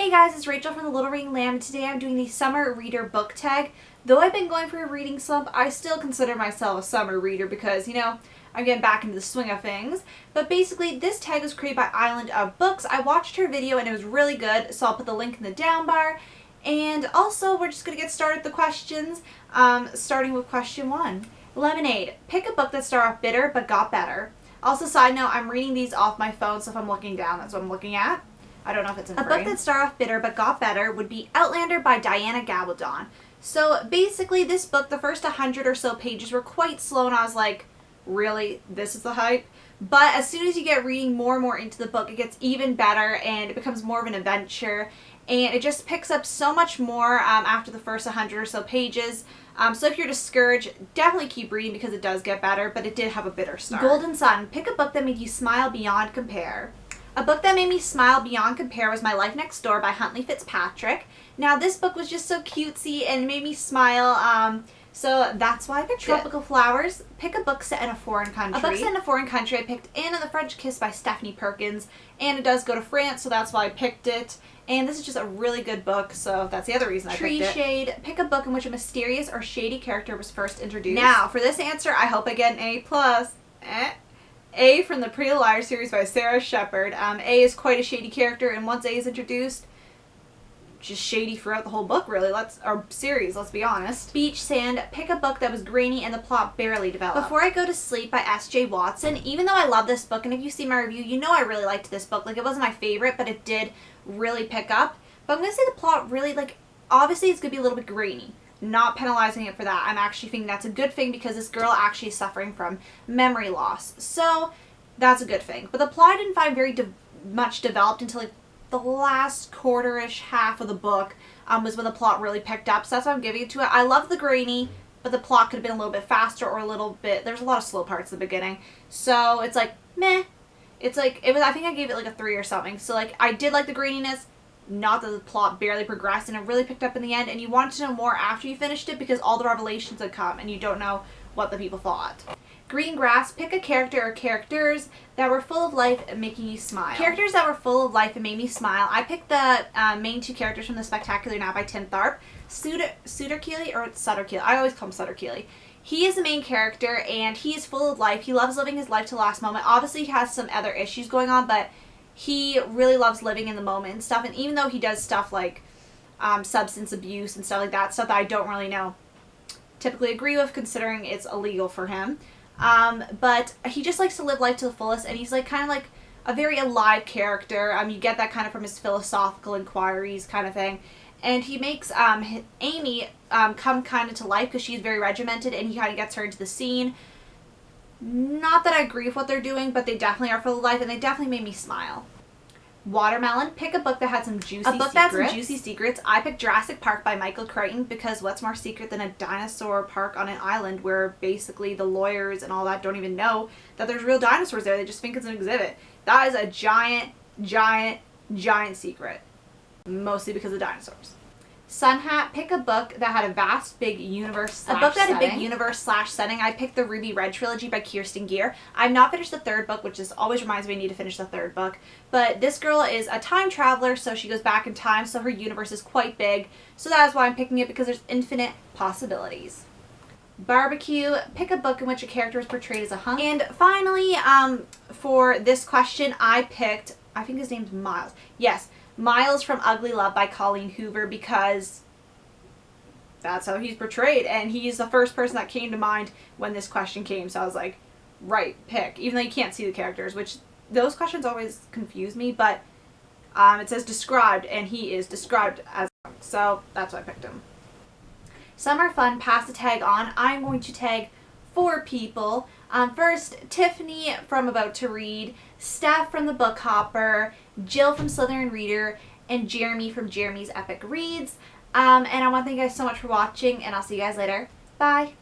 Hey guys, it's Rachel from The Little Ring Lamb. Today I'm doing the Summer Reader book tag. Though I've been going for a reading slump, I still consider myself a summer reader because, I'm getting back into the swing of things. But basically, this tag was created by Island of Books. I watched her video and it was really good, so I'll put the link in the down bar. And also, we're just going to get started with the questions, starting with question 1. Lemonade. Pick a book that started off bitter but got better. Also, side note, I'm reading these off my phone, so if I'm looking down, that's what I'm looking at. I don't know if it's in frame. A book that started off bitter but got better would be Outlander by Diana Gabaldon. So basically this book, the first 100 or so pages were quite slow and I was like, really? This is the hype? But as soon as you get reading more and more into the book, it gets even better and it becomes more of an adventure. And it just picks up so much more after the first 100 or so pages. So if you're discouraged, definitely keep reading because it does get better, but it did have a bitter start. Golden Sun. Pick a book that made you smile beyond compare. A book that made me smile beyond compare was My Life Next Door by Huntley Fitzpatrick. Now, this book was just so cutesy and made me smile, so that's why I picked Tropical Flowers. Pick a book set in a foreign country. A book set in a foreign country, I picked Anne and the French Kiss by Stephanie Perkins, and it does go to France, so that's why I picked it. And this is just a really good book, so that's the other reason I picked it. Tree Shade. Pick a book in which a mysterious or shady character was first introduced. Now, for this answer, I hope I get an A+. A from the Pretty Little Liars series by Sarah Shepard. A is quite a shady character, and once A is introduced, just shady throughout the whole book, really. Or series, let's be honest. Beach Sand. Pick a book that was grainy and the plot barely developed. Before I Go to Sleep by S.J. Watson. Even though I love this book, and if you see my review, you know I really liked this book. Like, it wasn't my favorite, but it did really pick up. But I'm going to say the plot really, obviously it's going to be a little bit grainy. Not penalizing it for that. I'm actually thinking that's a good thing because this girl actually is suffering from memory loss. So that's a good thing. But the plot I didn't find very much developed until the last quarter-ish half of the book was when the plot really picked up. So that's why I'm giving it to it. I love the grainy, but the plot could have been a little bit faster or a little bit... There's a lot of slow parts at the beginning. So it's meh. It's I think I gave it a 3 or something. So I did like the graininess. Not that the plot barely progressed and it really picked up in the end, and you wanted to know more after you finished it because all the revelations had come and you don't know what the people thought. Green Grass. Pick a character or characters that were full of life and making you smile. Characters that were full of life and made me smile. I picked the main 2 characters from The Spectacular Now by Tim Tharp. Sutter Keeley. I always call him Sutter Keeley. He is the main character and he is full of life. He loves living his life to the last moment. Obviously he has some other issues going on, but he really loves living in the moment and stuff. And even though he does stuff like substance abuse and stuff like that, stuff that I don't really typically agree with considering it's illegal for him. But he just likes to live life to the fullest, and he's kind of a very alive character. You get that kind of from his philosophical inquiries kind of thing. And he makes Amy come kind of to life because she's very regimented, and he kind of gets her into the scene. Not that I agree with what they're doing, but they definitely are full of life, and they definitely made me smile. Watermelon. Pick a book that had some juicy secrets. A book that had some juicy secrets. I picked Jurassic Park by Michael Crichton because what's more secret than a dinosaur park on an island where basically the lawyers and all that don't even know that there's real dinosaurs there. They just think it's an exhibit. That is a giant, giant, giant secret. Mostly because of dinosaurs. Sun Hat. Pick a book that had a vast, big universe / setting. I picked the Ruby Red trilogy by Kirsten Gier. I've not finished the 3rd book, which just always reminds me I need to finish the 3rd book. But this girl is a time traveler, so she goes back in time, so her universe is quite big. So that is why I'm picking it, because there's infinite possibilities. Barbecue. Pick a book in which a character is portrayed as a hunk. And finally, for this question, I picked, I think his name's Miles. Yes. Miles from Ugly Love by Colleen Hoover because that's how he's portrayed, and he's the first person that came to mind when this question came, so I was like, right, pick. Even though you can't see the characters, which those questions always confuse me, but it says described, and he is described as a hunk, so that's why I picked him. Summer Fun. Pass the tag on. I'm going to tag 4 people. First, Tiffany from About to Read, Steph from The Book Hopper, Jill from Slytherin Reader, and Jeremy from Jeremy's Epic Reads. And I want to thank you guys so much for watching, and I'll see you guys later. Bye!